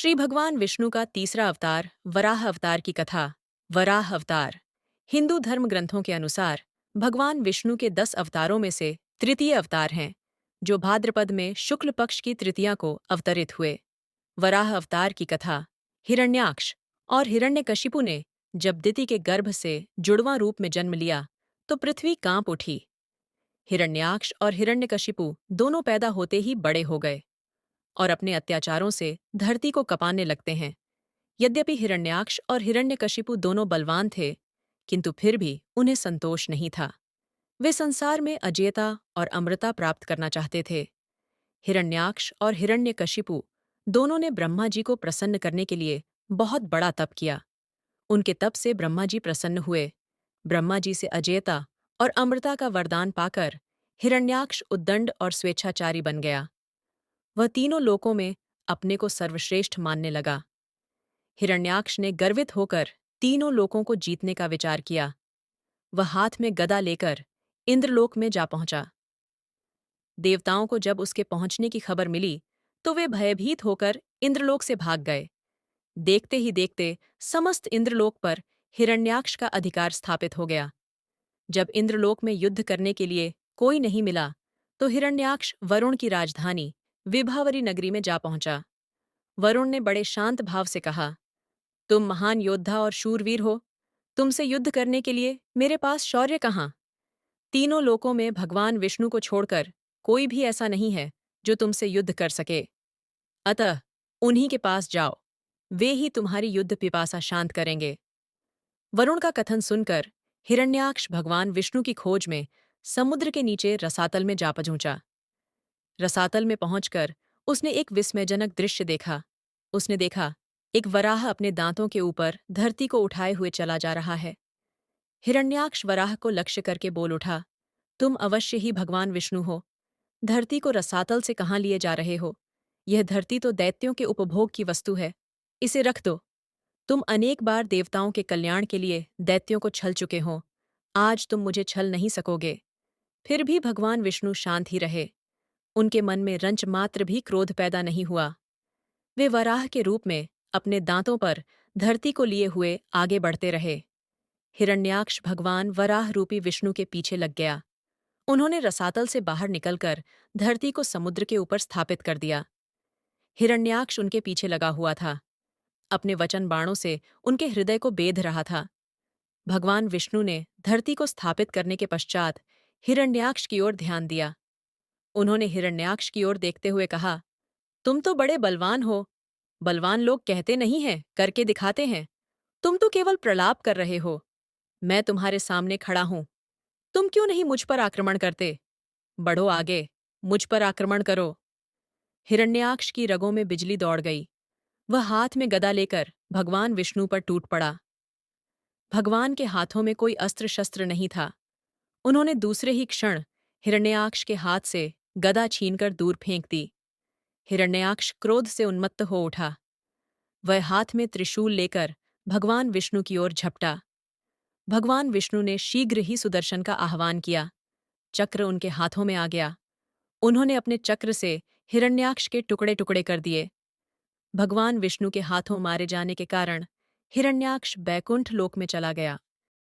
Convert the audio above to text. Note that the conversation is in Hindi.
श्री भगवान विष्णु का तीसरा अवतार वराह अवतार की कथा। वराह अवतार हिंदू धर्म ग्रंथों के अनुसार भगवान विष्णु के 10 अवतारों में से तृतीय अवतार हैं, जो भाद्रपद में शुक्ल पक्ष की तृतीया को अवतरित हुए। वराह अवतार की कथा। हिरण्याक्ष और हिरण्यकशिपु ने जब दिति के गर्भ से जुड़वां रूप में जन्म लिया तो पृथ्वी कांप उठी। हिरण्याक्ष और हिरण्यकशिपु दोनों पैदा होते ही बड़े हो गए और अपने अत्याचारों से धरती को कपाने लगते हैं। यद्यपि हिरण्याक्ष और हिरण्यकशिपु दोनों बलवान थे, किंतु फिर भी उन्हें संतोष नहीं था। वे संसार में अजेयता और अमरता प्राप्त करना चाहते थे। हिरण्याक्ष और हिरण्यकशिपु दोनों ने ब्रह्मा जी को प्रसन्न करने के लिए बहुत बड़ा तप किया। उनके तप से ब्रह्मा जी प्रसन्न हुए। ब्रह्मा जी से अजेयता और अमरता का वरदान पाकर हिरण्याक्ष उद्दंड और स्वेच्छाचारी बन गया। वह तीनों लोकों में अपने को सर्वश्रेष्ठ मानने लगा। हिरण्याक्ष ने गर्वित होकर तीनों लोकों को जीतने का विचार किया। वह हाथ में गदा लेकर इंद्रलोक में जा पहुंचा। देवताओं को जब उसके पहुंचने की खबर मिली तो वे भयभीत होकर इंद्रलोक से भाग गए। देखते ही देखते समस्त इंद्रलोक पर हिरण्याक्ष का अधिकार स्थापित हो गया। जब इंद्रलोक में युद्ध करने के लिए कोई नहीं मिला तो हिरण्याक्ष वरुण की राजधानी विभावरी नगरी में जा पहुंचा। वरुण ने बड़े शांत भाव से कहा, तुम महान योद्धा और शूरवीर हो, तुमसे युद्ध करने के लिए मेरे पास शौर्य कहाँ? तीनों लोकों में भगवान विष्णु को छोड़कर कोई भी ऐसा नहीं है जो तुमसे युद्ध कर सके। अतः उन्हीं के पास जाओ, वे ही तुम्हारी युद्ध पिपासा शांत करेंगे। वरुण का कथन सुनकर हिरण्याक्ष भगवान विष्णु की खोज में समुद्र के नीचे रसातल में जा पहुंचा। रसातल में पहुंचकर उसने एक विस्मयजनक दृश्य देखा। उसने देखा, एक वराह अपने दांतों के ऊपर धरती को उठाए हुए चला जा रहा है। हिरण्याक्ष वराह को लक्ष्य करके बोल उठा, तुम अवश्य ही भगवान विष्णु हो। धरती को रसातल से कहाँ लिए जा रहे हो? यह धरती तो दैत्यों के उपभोग की वस्तु है, इसे रख दो। तुम अनेक बार देवताओं के कल्याण के लिए दैत्यों को छल चुके हो, आज तुम मुझे छल नहीं सकोगे। फिर भी भगवान विष्णु शांत ही रहे। उनके मन में रंच मात्र भी क्रोध पैदा नहीं हुआ। वे वराह के रूप में अपने दांतों पर धरती को लिए हुए आगे बढ़ते रहे। हिरण्याक्ष भगवान वराह रूपी विष्णु के पीछे लग गया। उन्होंने रसातल से बाहर निकलकर धरती को समुद्र के ऊपर स्थापित कर दिया। हिरण्याक्ष उनके पीछे लगा हुआ था, अपने वचन बाणों से उनके हृदय को बेध रहा था। भगवान विष्णु ने धरती को स्थापित करने के पश्चात हिरण्याक्ष की ओर ध्यान दिया। उन्होंने हिरण्याक्ष की ओर देखते हुए कहा, तुम तो बड़े बलवान हो। बलवान लोग कहते नहीं हैं, करके दिखाते हैं। तुम तो केवल प्रलाप कर रहे हो। मैं तुम्हारे सामने खड़ा हूं। तुम क्यों नहीं मुझ पर आक्रमण करते? बढ़ो आगे, मुझ पर आक्रमण करो। हिरण्याक्ष की रगों में बिजली दौड़ गई। वह हाथ में गदा लेकर भगवान विष्णु पर टूट पड़ा। भगवान के हाथों में कोई अस्त्र शस्त्र नहीं था। उन्होंने दूसरे ही क्षण हिरण्याक्ष के हाथ से गदा छीनकर दूर फेंक दी। हिरण्याक्ष क्रोध से उन्मत्त हो उठा। वह हाथ में त्रिशूल लेकर भगवान विष्णु की ओर झपटा। भगवान विष्णु ने शीघ्र ही सुदर्शन का आह्वान किया। चक्र उनके हाथों में आ गया। उन्होंने अपने चक्र से हिरण्याक्ष के टुकड़े टुकड़े कर दिए। भगवान विष्णु के हाथों मारे जाने के कारण हिरण्याक्ष बैकुंठ लोक में चला गया।